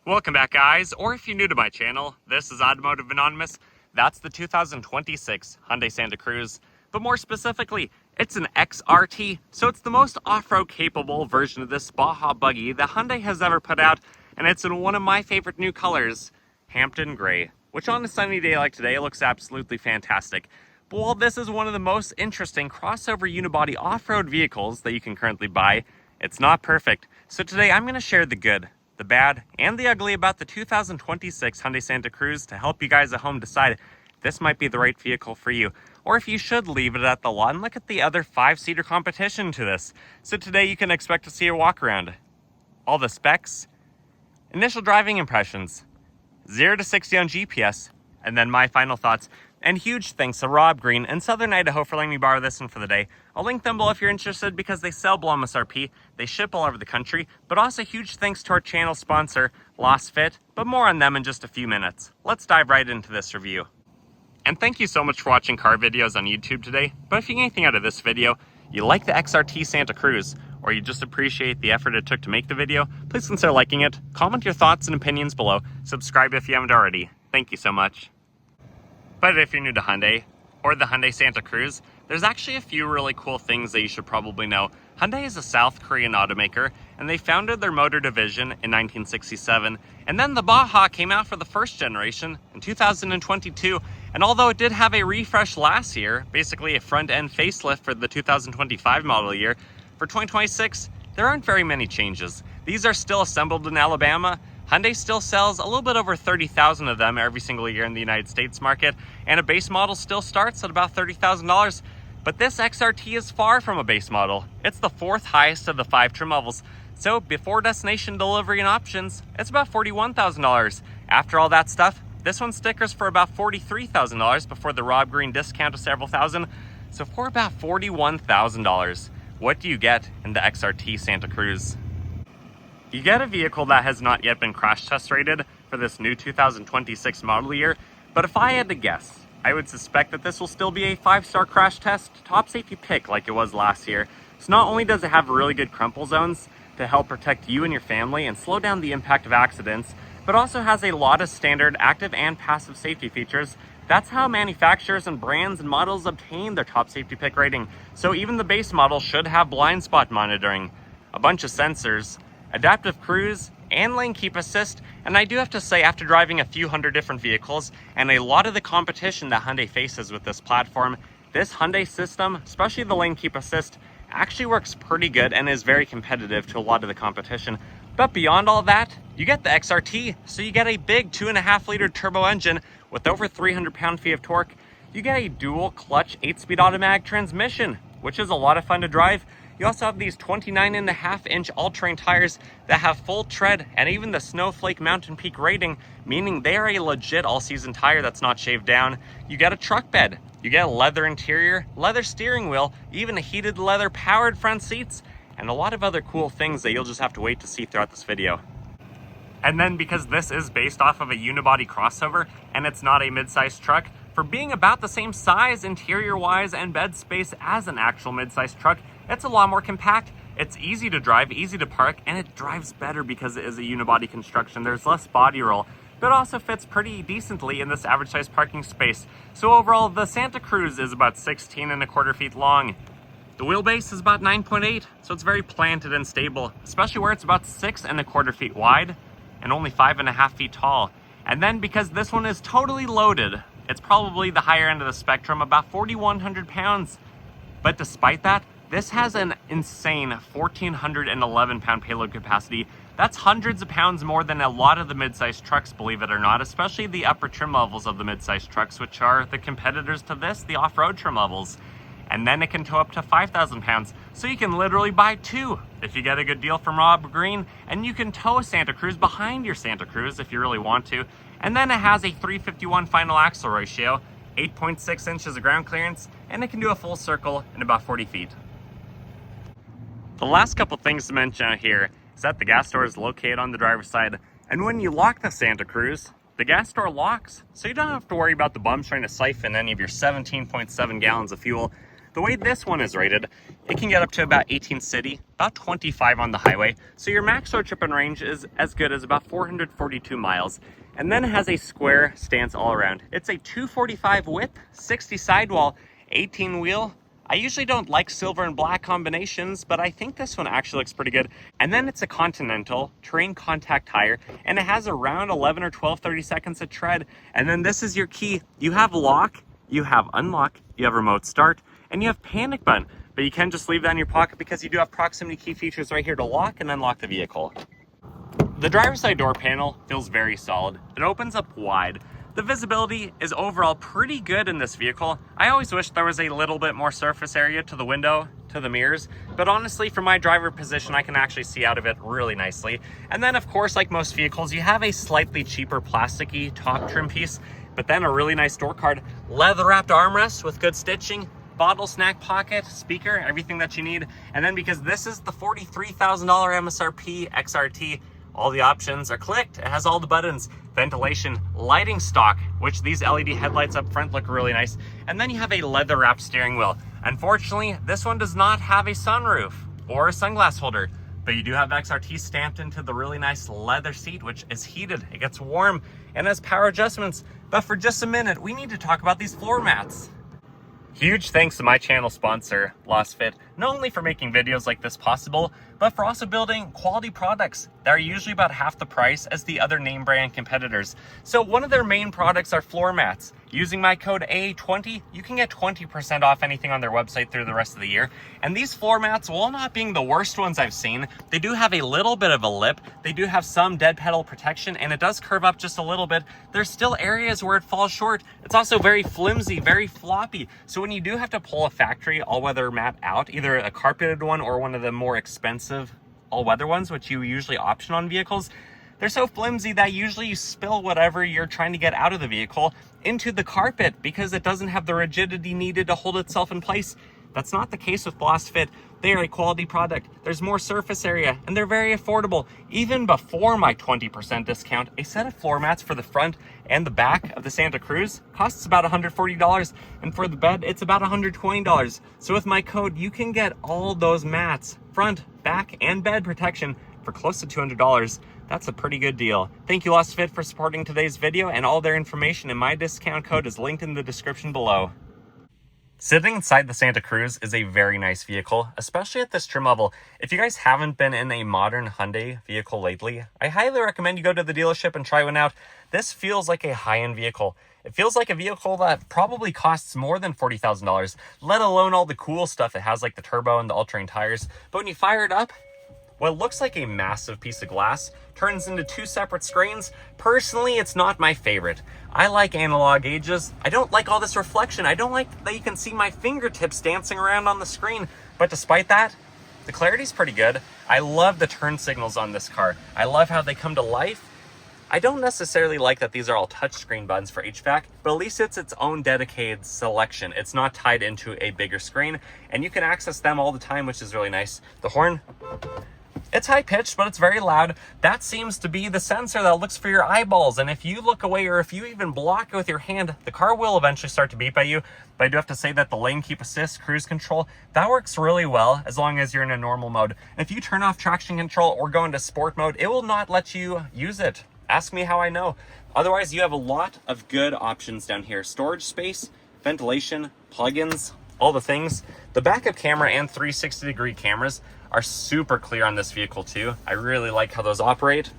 Welcome back, guys, or if you're new to my channel, this is Automotive Anonymous. That's the 2026 Hyundai Santa Cruz, but more specifically, it's an XRT, so it's the most off-road capable version of this Baja buggy that Hyundai has ever put out, and it's in one of my favorite new colors, Hampton Gray, which on a sunny day like today looks absolutely fantastic. But while this is one of the most interesting crossover unibody off-road vehicles that you can currently buy, it's not perfect. So today I'm going to share the good, the bad, and the ugly about the 2026 Hyundai Santa Cruz to help you guys at home decide if this might be the right vehicle for you, or if you should leave it at the lot and look at the other 5-seater competition to this. So today you can expect to see a walk around, all the specs, initial driving impressions, 0 to 60 on GPS, and then my final thoughts. And huge thanks to Rob Green in Southern Idaho for letting me borrow this one for the day. I'll link them below if you're interested because they sell below MSRP, they ship all over the country, but also huge thanks to our channel sponsor, Lasfit, but more on them in just a few minutes. Let's dive right into this review. And thank you so much for watching car videos on YouTube today, but if you get anything out of this video, you like the XRT Santa Cruz, or you just appreciate the effort it took to make the video, please consider liking it, comment your thoughts and opinions below, subscribe if you haven't already. Thank you so much. But if you're new to Hyundai, or the Hyundai Santa Cruz, there's actually a few really cool things that you should probably know. Hyundai is a South Korean automaker, and they founded their motor division in 1967, and then the Baja came out for the first generation in 2022, and although it did have a refresh last year, basically a front-end facelift for the 2025 model year, for 2026, there aren't very many changes. These are still assembled in Alabama. Hyundai still sells a little bit over 30,000 of them every single year in the United States market, and a base model still starts at about $30,000. But this XRT is far from a base model. It's the 4th highest of the 5 trim levels. So before destination delivery and options, it's about $41,000. After all that stuff, this one stickers for about $43,000 before the Rob Green discount of several thousand. So for about $41,000, what do you get in the XRT Santa Cruz? You get a vehicle that has not yet been crash test rated for this new 2026 model year, but if I had to guess, I would suspect that this will still be a 5-star crash test top safety pick like it was last year. So not only does it have really good crumple zones to help protect you and your family and slow down the impact of accidents, but also has a lot of standard active and passive safety features. That's how manufacturers and brands and models obtain their top safety pick rating. So even the base model should have blind spot monitoring, a bunch of sensors, adaptive cruise, and lane keep assist. And I do have to say, after driving a few hundred different vehicles and a lot of the competition that Hyundai faces with this platform, this Hyundai system, especially the lane keep assist, actually works pretty good and is very competitive to a lot of the competition. But beyond all that, you get the XRT, so you get a big 2.5-liter turbo engine with over 300 pound-feet of torque. You get a dual clutch 8-speed automatic transmission, which is a lot of fun to drive. You also have these 29.5-inch all-terrain tires that have full tread and even the Snowflake Mountain Peak rating, meaning they are a legit all-season tire that's not shaved down. You get a truck bed, you get a leather interior, leather steering wheel, even a heated leather powered front seats, and a lot of other cool things that you'll just have to wait to see throughout this video. And then because this is based off of a unibody crossover and it's not a mid-sized truck, for being about the same size interior-wise and bed space as an actual mid-sized truck, it's a lot more compact, it's easy to drive, easy to park, and it drives better because it is a unibody construction. There's less body roll, but also fits pretty decently in this average size parking space. So overall, the Santa Cruz is about 16.25 feet long. The wheelbase is about 9.8, so it's very planted and stable, especially where it's about 6.25 feet wide and only 5.5 feet tall. And then because this one is totally loaded, it's probably the higher end of the spectrum, about 4,100 pounds. But despite that, this has an insane 1,411 pound payload capacity. That's hundreds of pounds more than a lot of the mid-sized trucks, believe it or not, especially the upper trim levels of the mid-sized trucks, which are the competitors to this, the off-road trim levels. And then it can tow up to 5,000 pounds. So you can literally buy 2 if you get a good deal from Rob Green, and you can tow a Santa Cruz behind your Santa Cruz if you really want to. And then it has a 351 final axle ratio, 8.6 inches of ground clearance, and it can do a full circle in about 40 feet. The last couple things to mention out here is that the gas door is located on the driver's side, and when you lock the Santa Cruz, the gas door locks, so you don't have to worry about the bums trying to siphon any of your 17.7 gallons of fuel. The way this one is rated, it can get up to about 18 city, about 25 on the highway. So your max road trip and range is as good as about 442 miles. And then it has a square stance all around. It's a 245 width, 60 sidewall, 18 wheel. I usually don't like silver and black combinations, but I think this one actually looks pretty good. And then it's a Continental terrain contact tire, and it has around 11 or 12, 30 seconds of tread. And then this is your key. You have lock, you have unlock, you have remote start, and you have panic button. But you can just leave that in your pocket because you do have proximity key features right here to lock and unlock the vehicle. The driver's side door panel feels very solid. It opens up wide. The visibility is overall pretty good in this vehicle. I always wish there was a little bit more surface area to the window, to the mirrors, but honestly, from my driver position, I can actually see out of it really nicely. And then, of course, like most vehicles, you have a slightly cheaper plasticky top trim piece, but then a really nice door card, leather-wrapped armrest with good stitching, bottle snack pocket, speaker, everything that you need. And then because this is the $43,000 MSRP XRT, all the options are clicked. It has all the buttons, ventilation, lighting stock, which these LED headlights up front look really nice. And then you have a leather wrapped steering wheel. Unfortunately, this one does not have a sunroof or a sunglass holder, but you do have XRT stamped into the really nice leather seat, which is heated. It gets warm and has power adjustments. But for just a minute, we need to talk about these floor mats. Huge thanks to my channel sponsor, Lasfit, not only for making videos like this possible, but for also building quality products that are usually about half the price as the other name brand competitors. So one of their main products are floor mats. Using my code AA20, you can get 20% off anything on their website through the rest of the year. And these floor mats, while not being the worst ones I've seen, they do have a little bit of a lip. They do have some dead pedal protection, and it does curve up just a little bit. There's still areas where it falls short. It's also very flimsy, very floppy. So when you do have to pull a factory all-weather mat out, either a carpeted one or one of the more expensive all-weather ones, which you usually option on vehicles, they're so flimsy that usually you spill whatever you're trying to get out of the vehicle into the carpet because it doesn't have the rigidity needed to hold itself in place. That's not the case with Lasfit. They are a quality product. There's more surface area and they're very affordable. Even before my 20% discount, a set of floor mats for the front and the back of the Santa Cruz costs about $140, and for the bed, it's about $120. So with my code, you can get all those mats, front, back, and bed protection for close to $200. That's a pretty good deal. Thank you, Lasfit, for supporting today's video, and all their information and my discount code is linked in the description below. Sitting inside the Santa Cruz is a very nice vehicle, especially at this trim level. If you guys haven't been in a modern Hyundai vehicle lately, I highly recommend you go to the dealership and try one out. This feels like a high-end vehicle. It feels like a vehicle that probably costs more than $40,000, let alone all the cool stuff it has, like the turbo and the all-terrain tires. But when you fire it up, what looks like a massive piece of glass turns into two separate screens. Personally, it's not my favorite. I like analog gauges. I don't like all this reflection. I don't like that you can see my fingertips dancing around on the screen. But despite that, the clarity's pretty good. I love the turn signals on this car. I love how they come to life. I don't necessarily like that these are all touchscreen buttons for HVAC, but at least it's its own dedicated selection. It's not tied into a bigger screen, and you can access them all the time, which is really nice. The horn, it's high-pitched, but it's very loud. That seems to be the sensor that looks for your eyeballs, and if you look away or if you even block it with your hand, the car will eventually start to beep at you. But I do have to say that the lane keep assist, cruise control, that works really well as long as you're in a normal mode. If you turn off traction control or go into sport mode, it will not let you use it. Ask me how I know. Otherwise, you have a lot of good options down here. Storage space, ventilation, plugins, all the things. The backup camera and 360-degree cameras are super clear on this vehicle too. I really like how those operate.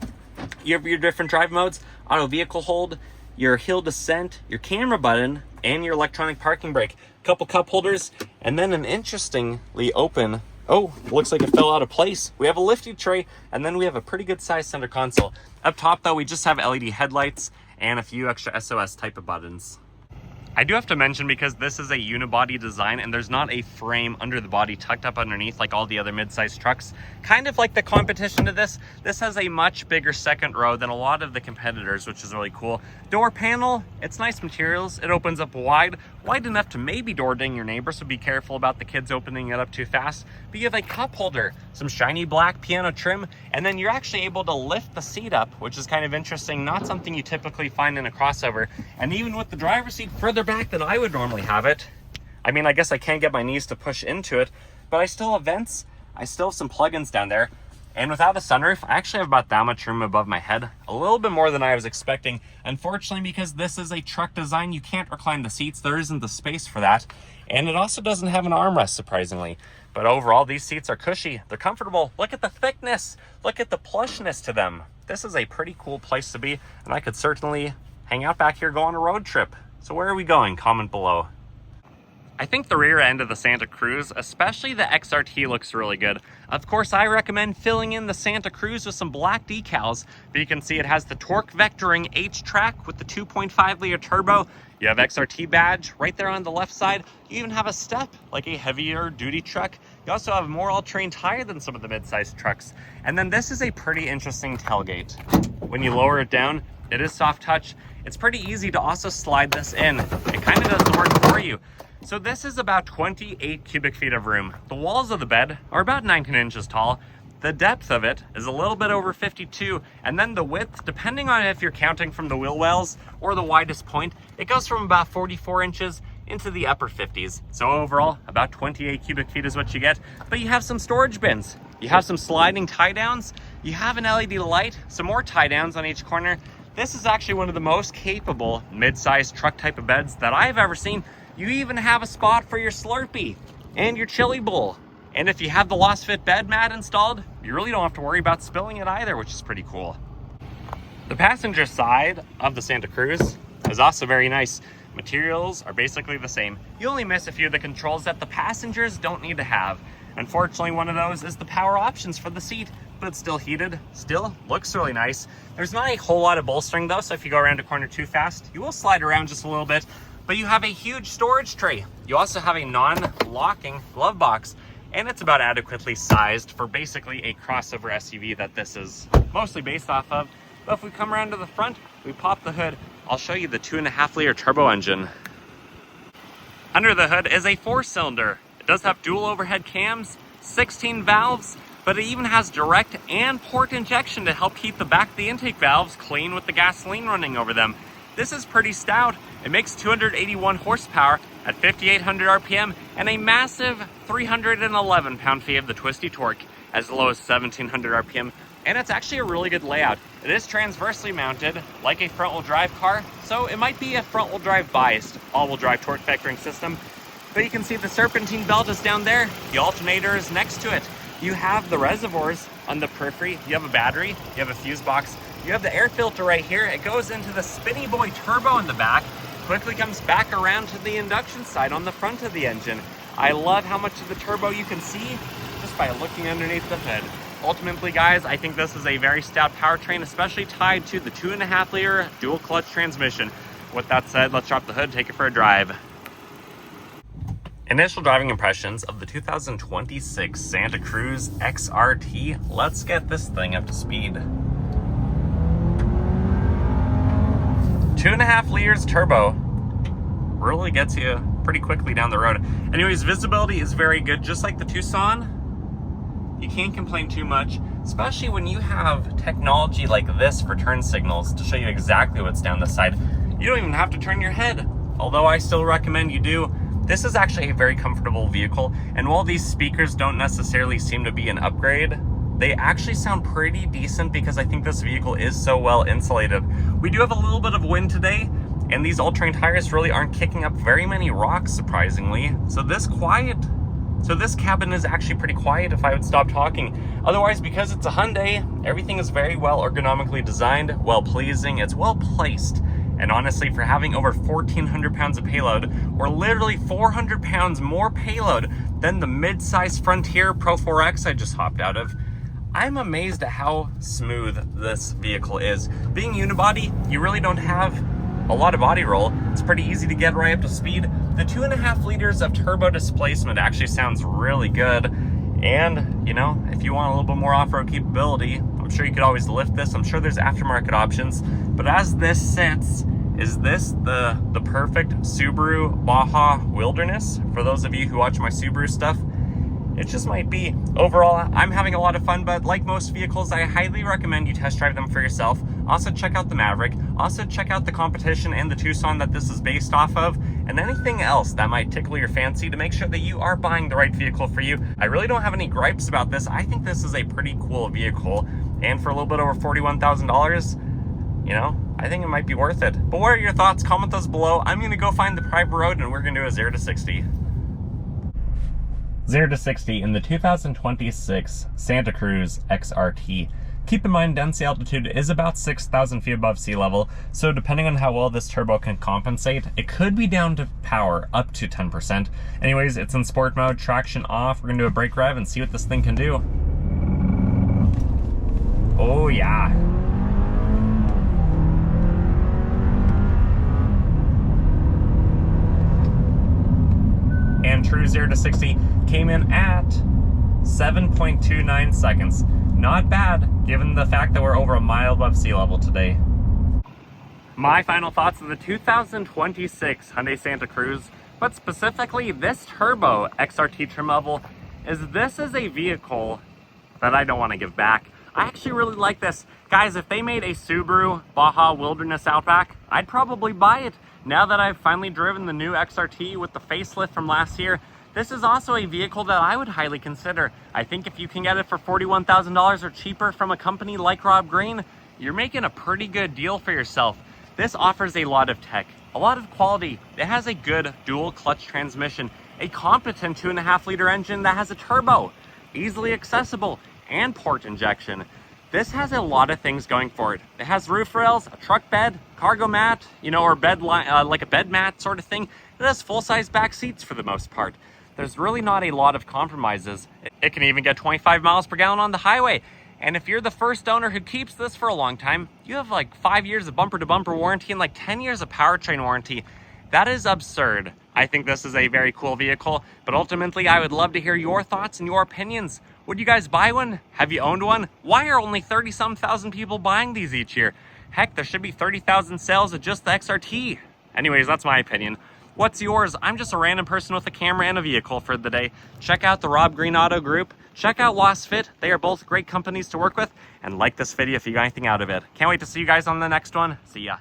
You have your different drive modes, auto vehicle hold, your hill descent, your camera button, and your electronic parking brake. A couple cup holders, and then an interestingly open, oh, looks like it fell out of place. We have a lifting tray, and then we have a pretty good sized center console. Up top though, we just have LED headlights and a few extra SOS type of buttons. I do have to mention, because this is a unibody design and there's not a frame under the body tucked up underneath like all the other mid-sized trucks, kind of like the competition to this has a much bigger second row than a lot of the competitors, which is really cool. Door panel, it's nice materials. It opens up wide enough to maybe door ding your neighbor, so be careful about the kids opening it up too fast. But you have a cup holder, some shiny black piano trim, and then you're actually able to lift the seat up, which is kind of interesting, not something you typically find in a crossover. And even with the driver's seat further back than I would normally have it, I mean, I guess I can't get my knees to push into it, but I still have vents. I still have some plugins down there. And without a sunroof, I actually have about that much room above my head. A little bit more than I was expecting. Unfortunately, because this is a truck design, you can't recline the seats. There isn't the space for that. And it also doesn't have an armrest, surprisingly. But overall, these seats are cushy. They're comfortable. Look at the thickness. Look at the plushness to them. This is a pretty cool place to be. And I could certainly hang out back here, go on a road trip. So where are we going? Comment below. I think the rear end of the Santa Cruz, especially the XRT, looks really good. Of course, I recommend filling in the Santa Cruz with some black decals, but you can see it has the torque vectoring H-track with the 2.5 liter turbo. You have XRT badge right there on the left side. You even have a step like a heavier duty truck. You also have more all-terrain tire than some of the mid-sized trucks. And then this is a pretty interesting tailgate. When you lower it down, it is soft touch. It's pretty easy to also slide this in. It kind of does the work for you. So this is about 28 cubic feet of room. The walls of the bed are about 19 inches tall. The depth of it is a little bit over 52, and then the width, depending on if you're counting from the wheel wells or the widest point, it goes from about 44 inches into the upper 50s. So overall, about 28 cubic feet is what you get, but you have some storage bins. You have some sliding tie downs. You have an LED light, some more tie downs on each corner. This is actually one of the most capable mid-sized truck type of beds that I've ever seen. You even have a spot for your Slurpee and your chili bowl. And if you have the Lasfit bed mat installed, you really don't have to worry about spilling it either, which is pretty cool. The passenger side of the Santa Cruz is also very nice. Materials are basically the same. You only miss a few of the controls that the passengers don't need to have. Unfortunately, one of those is the power options for the seat, but it's still heated, still looks really nice. There's not a whole lot of bolstering though, so if you go around a corner too fast, you will slide around just a little bit. But you have a huge storage tray. You also have a non-locking glove box, and it's about adequately sized for basically a crossover SUV that this is mostly based off of. But if we come around to the front, we pop the hood, I'll show you the 2.5 liter turbo engine. Under the hood is a 4-cylinder. It does have dual overhead cams, 16 valves, but it even has direct and port injection to help keep the back of the intake valves clean with the gasoline running over them. This is pretty stout. It makes 281 horsepower at 5,800 RPM and a massive 311 pound-feet of the twisty torque as low as 1,700 RPM. And it's actually a really good layout. It is transversely mounted like a front-wheel drive car, so it might be a front-wheel drive biased all-wheel drive torque vectoring system. But you can see the serpentine belt is down there. The alternator is next to it. You have the reservoirs on the periphery. You have a battery. You have a fuse box. You have the air filter right here. It goes into the Spinny Boy turbo in the back, quickly comes back around to the induction side on the front of the engine. I love how much of the turbo you can see just by looking underneath the hood. Ultimately, guys, I think this is a very stout powertrain, especially tied to the 2.5 liter dual clutch transmission. With that said, let's drop the hood, take it for a drive. Initial driving impressions of the 2026 Santa Cruz XRT. Let's get this thing up to speed. 2.5 liters turbo really gets you pretty quickly down the road. Anyways, visibility is very good, just like the Tucson. You can't complain too much, especially when you have technology like this for turn signals to show you exactly what's down the side. You don't even have to turn your head, although I still recommend you do. This is actually a very comfortable vehicle, and while these speakers don't necessarily seem to be an upgrade, they actually sound pretty decent because I think this vehicle is so well insulated. We do have a little bit of wind today, and these all-terrain tires really aren't kicking up very many rocks, surprisingly. So this cabin is actually pretty quiet if I would stop talking. Otherwise, because it's a Hyundai, everything is very well ergonomically designed, well pleasing, it's well placed. And honestly, for having over 1,400 pounds of payload, or literally 400 pounds more payload than the mid-size Frontier Pro 4X I just hopped out of, I'm amazed at how smooth this vehicle is. Being unibody, you really don't have a lot of body roll. It's pretty easy to get right up to speed. The 2.5 liters of turbo displacement actually sounds really good. And, you know, if you want a little bit more off-road capability, I'm sure you could always lift this. I'm sure there's aftermarket options. But as this sits, is this the perfect Subaru Baja Wilderness? For those of you who watch my Subaru stuff, it just might be. Overall, I'm having a lot of fun, but like most vehicles, I highly recommend you test drive them for yourself. Also check out the Maverick. Also check out the competition and the Tucson that this is based off of. and anything else that might tickle your fancy to make sure that you are buying the right vehicle for you. I really don't have any gripes about this. I think this is a pretty cool vehicle, and for a little bit over $41,000, you know, I think it might be worth it. But what are your thoughts? Comment those below. I'm going to go find the private road, and we're going to do a 0 to 60. 0 to 60 in the 2026 Santa Cruz XRT. Keep in mind, density altitude is about 6,000 feet above sea level, so depending on how well this turbo can compensate, it could be down to power up to 10%. Anyways, it's in sport mode, traction off. We're gonna do a brake rev and see what this thing can do. Oh yeah. And true 0 to 60 came in at 7.29 seconds. Not bad, given the fact that we're over a mile above sea level today. My final thoughts of the 2026 Hyundai Santa Cruz, but specifically this turbo XRT trim level, is this is a vehicle that I don't want to give back. I actually really like this. Guys, if they made a Subaru Baja Wilderness Outback, I'd probably buy it. Now that I've finally driven the new XRT with the facelift from last year, this is also a vehicle that I would highly consider. I think if you can get it for $41,000 or cheaper from a company like Rob Green, you're making a pretty good deal for yourself. This offers a lot of tech, a lot of quality. It has a good dual clutch transmission, a competent 2.5-liter engine that has a turbo, easily accessible, and port injection. This has a lot of things going for it. It has roof rails, a truck bed, cargo mat, you know, or bed like a bed mat sort of thing. It has full-size back seats for the most part. There's really not a lot of compromises. It can even get 25 miles per gallon on the highway. And if you're the first owner who keeps this for a long time, you have like 5 years of bumper-to-bumper warranty and like 10 years of powertrain warranty. That is absurd. I think this is a very cool vehicle, but ultimately I would love to hear your thoughts and your opinions. Would you guys buy one? Have you owned one? Why are only 30-some thousand people buying these each year? Heck, there should be 30,000 sales of just the XRT. Anyways, that's my opinion. What's yours? I'm just a random person with a camera and a vehicle for the day. Check out the Rob Green Auto Group. Check out Lasfit. They are both great companies to work with. And like this video if you got anything out of it. Can't wait to see you guys on the next one. See ya.